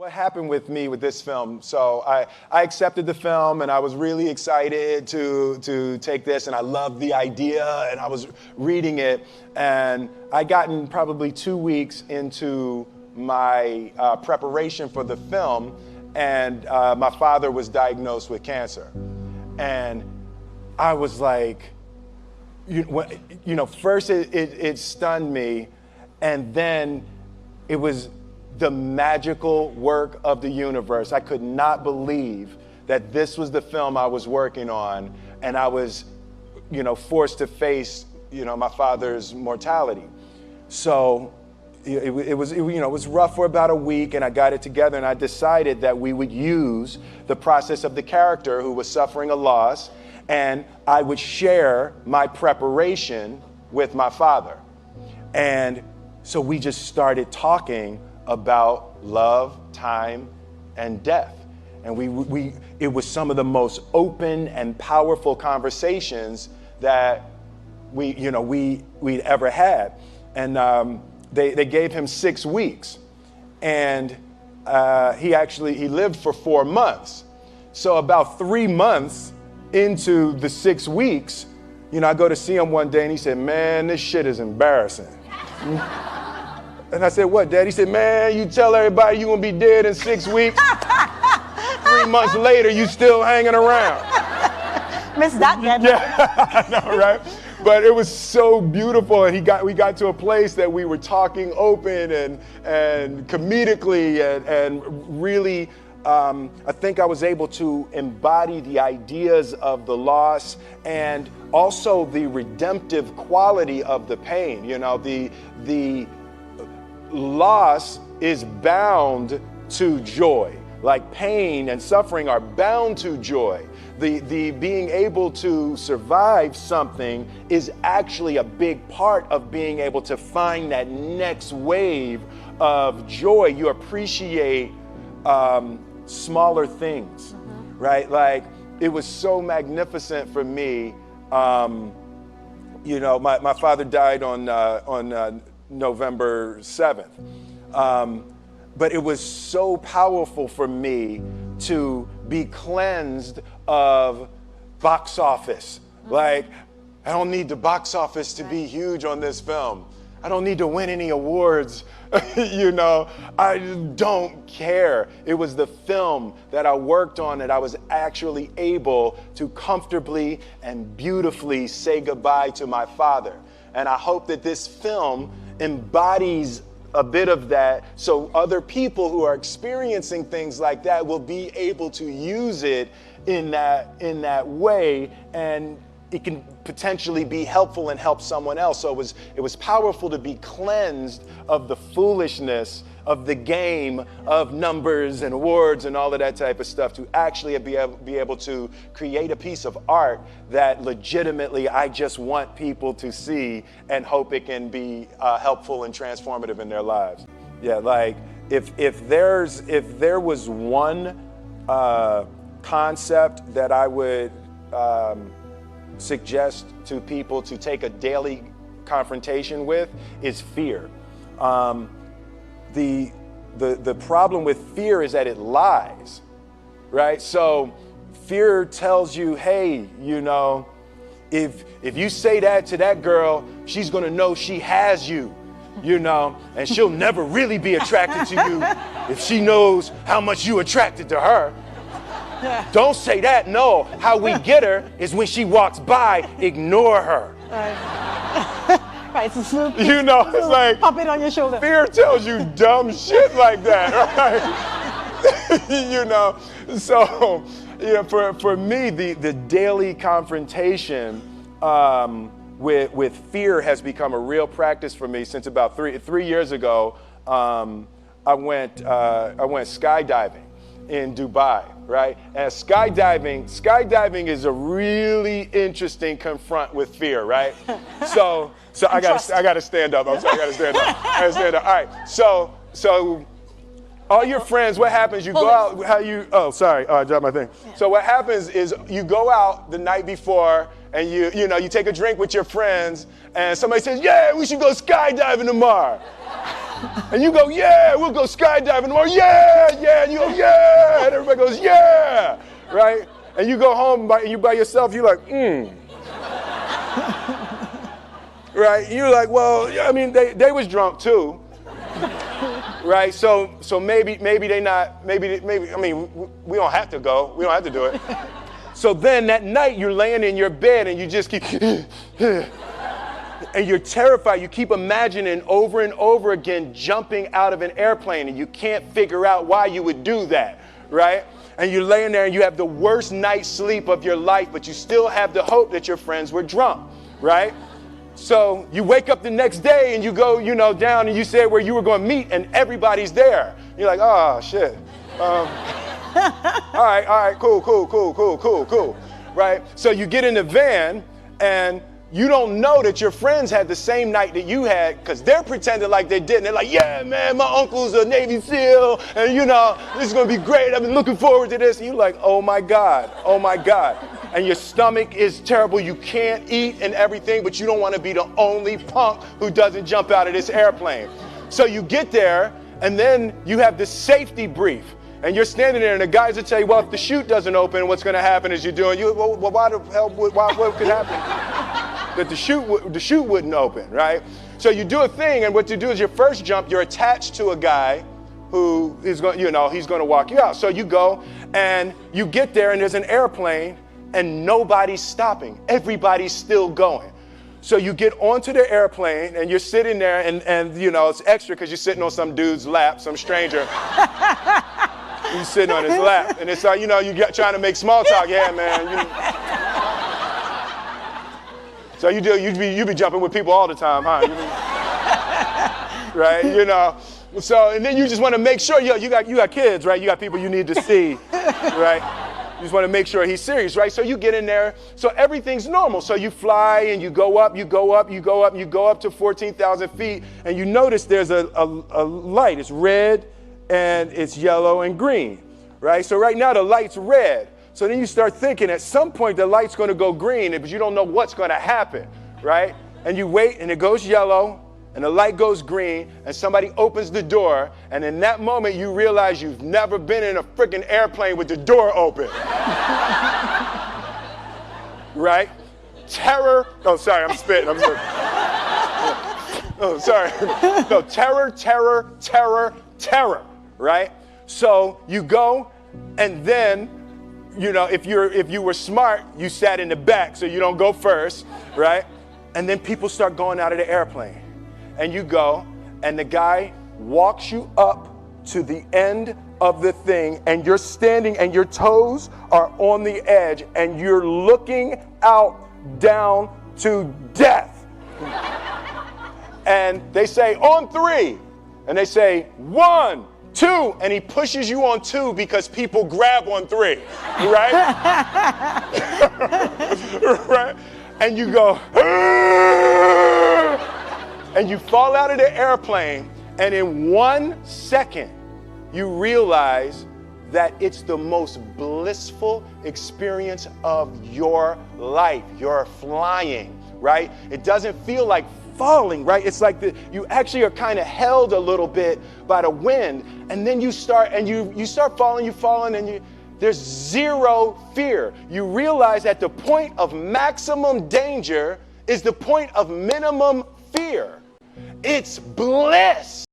What happened with me with this film? So I accepted the film and I was really excited to take this, and I loved the idea, and I was reading it, and I gotten probably 2 weeks into my preparation for the film, and my father was diagnosed with cancer. And I was like, first it stunned me, and then it was the magical work of the universe. I could not believe that this was the film I was working on, and I was, forced to face, my father's mortality. So it was rough for about a week, and I got it together, and I decided that we would use the process of the character who was suffering a loss, and I would share my preparation with my father. And so we just started talking about love, time, and death. And it was some of the most open and powerful conversations that we'd ever had. And they gave him 6 weeks, and he lived for 4 months. So about 3 months into the 6 weeks, I go to see him one day, and he said, "Man, this shit is embarrassing." And I said, "What, Dad?" He said, "Man, you tell everybody you gonna be dead in 6 weeks. 3 months later, you still hanging around." Miss that, Dad. Yeah, I know, right? But it was so beautiful, and we got to a place that we were talking open and comedically, and really, I think I was able to embody the ideas of the loss and also the redemptive quality of the pain. The loss is bound to joy. Like pain and suffering are bound to joy. The being able to survive something is actually a big part of being able to find that next wave of joy. You appreciate smaller things, right? Like, it was so magnificent for me. My father died on November 7th. But it was so powerful for me to be cleansed of box office. Like, I don't need the box office to be huge on this film. I don't need to win any awards. I don't care. It was the film that I worked on that I was actually able to comfortably and beautifully say goodbye to my father. And I hope that this film embodies a bit of that, so other people who are experiencing things like that will be able to use it in that way, and it can potentially be helpful and help someone else. So it was powerful to be cleansed of the foolishness of the game of numbers and awards and all of that type of stuff, to actually be able to create a piece of art that legitimately I just want people to see and hope it can be helpful and transformative in their lives. Yeah, like if there was one concept that I would suggest to people to take a daily confrontation with, is fear. The problem with fear is that it lies, right? So fear tells you, hey, if you say that to that girl, she's gonna know she has you, and she'll never really be attracted to you if she knows how much you attracted to her. Don't say that. No, how we get her is when she walks by, ignore her. Right, it's a smooth. It's like, pop it on your shoulder. Fear tells you dumb shit like that, right? So, for me, the daily confrontation with fear has become a real practice for me since about three years ago. I went skydiving in Dubai, right? And skydiving is a really interesting confront with fear, right? So I gotta stand up. I'm sorry, I gotta stand up. All right. So all your friends, what happens? You go out. I dropped my thing. Yeah. So what happens is you go out the night before, and you take a drink with your friends, and somebody says, "Yeah, we should go skydiving tomorrow." And you go, yeah, we'll go skydiving tomorrow, yeah, yeah, and you go, yeah, and everybody goes, yeah, right? And you go home, and you by yourself, you're like, right? You're like, well, I mean, they was drunk too, right? So maybe they not, maybe, I mean, we don't have to go, we don't have to do it. So then that night you're laying in your bed and you just keep, and you're terrified. You keep imagining over and over again jumping out of an airplane, and you can't figure out why you would do that, right? And you're laying there and you have the worst night's sleep of your life, but you still have the hope that your friends were drunk, right? So you wake up the next day and you go, down and you say where you were going to meet and everybody's there. You're like, oh, shit. All right, cool, right? So you get in the van and you don't know that your friends had the same night that you had because they're pretending like they didn't. They're like, yeah, man, my uncle's a Navy SEAL and this is going to be great. I've been looking forward to this. And you're like, oh my God. And your stomach is terrible. You can't eat and everything, but you don't want to be the only punk who doesn't jump out of this airplane. So you get there and then you have this safety brief. And you're standing there, and the guys will tell you, well, if the chute doesn't open, what's going to happen is well, why the hell, what could happen? That the chute wouldn't open, right? So you do a thing, and what you do is your first jump, you're attached to a guy who is going, he's going to walk you out. So you go, and you get there, and there's an airplane, and nobody's stopping. Everybody's still going. So you get onto the airplane, and you're sitting there, and it's extra because you're sitting on some dude's lap, some stranger. He's sitting on his lap, and it's like, trying to make small talk. Yeah, man. So you be jumping with people all the time, huh? Right? So, and then you just want to make sure, you got kids, right? You got people you need to see, right? You just want to make sure he's serious, right? So you get in there, so everything's normal. So you fly and you go up to 14,000 feet, and you notice there's a light. It's red, and it's yellow and green, right? So right now the light's red. So then you start thinking at some point the light's going to go green, but you don't know what's going to happen, right? And you wait and it goes yellow and the light goes green and somebody opens the door, and in that moment you realize you've never been in a freaking airplane with the door open. Right? Terror. Oh, sorry, I'm spitting. Oh, sorry. No, terror. Right? So you go, and then, if you were smart, you sat in the back so you don't go first, right? And then people start going out of the airplane. And you go, and the guy walks you up to the end of the thing, and you're standing and your toes are on the edge, and you're looking out down to death. And they say, on 3. And they say, 1, 2, and he pushes you on 2 because people grab on 3, right? Right? And you go, and you fall out of the airplane, and in 1 second, you realize that it's the most blissful experience of your life. You're flying, right? It doesn't feel like falling, right? It's like you actually are kind of held a little bit by the wind, and then you start falling, and there's zero fear. You realize that the point of maximum danger is the point of minimum fear. It's bliss.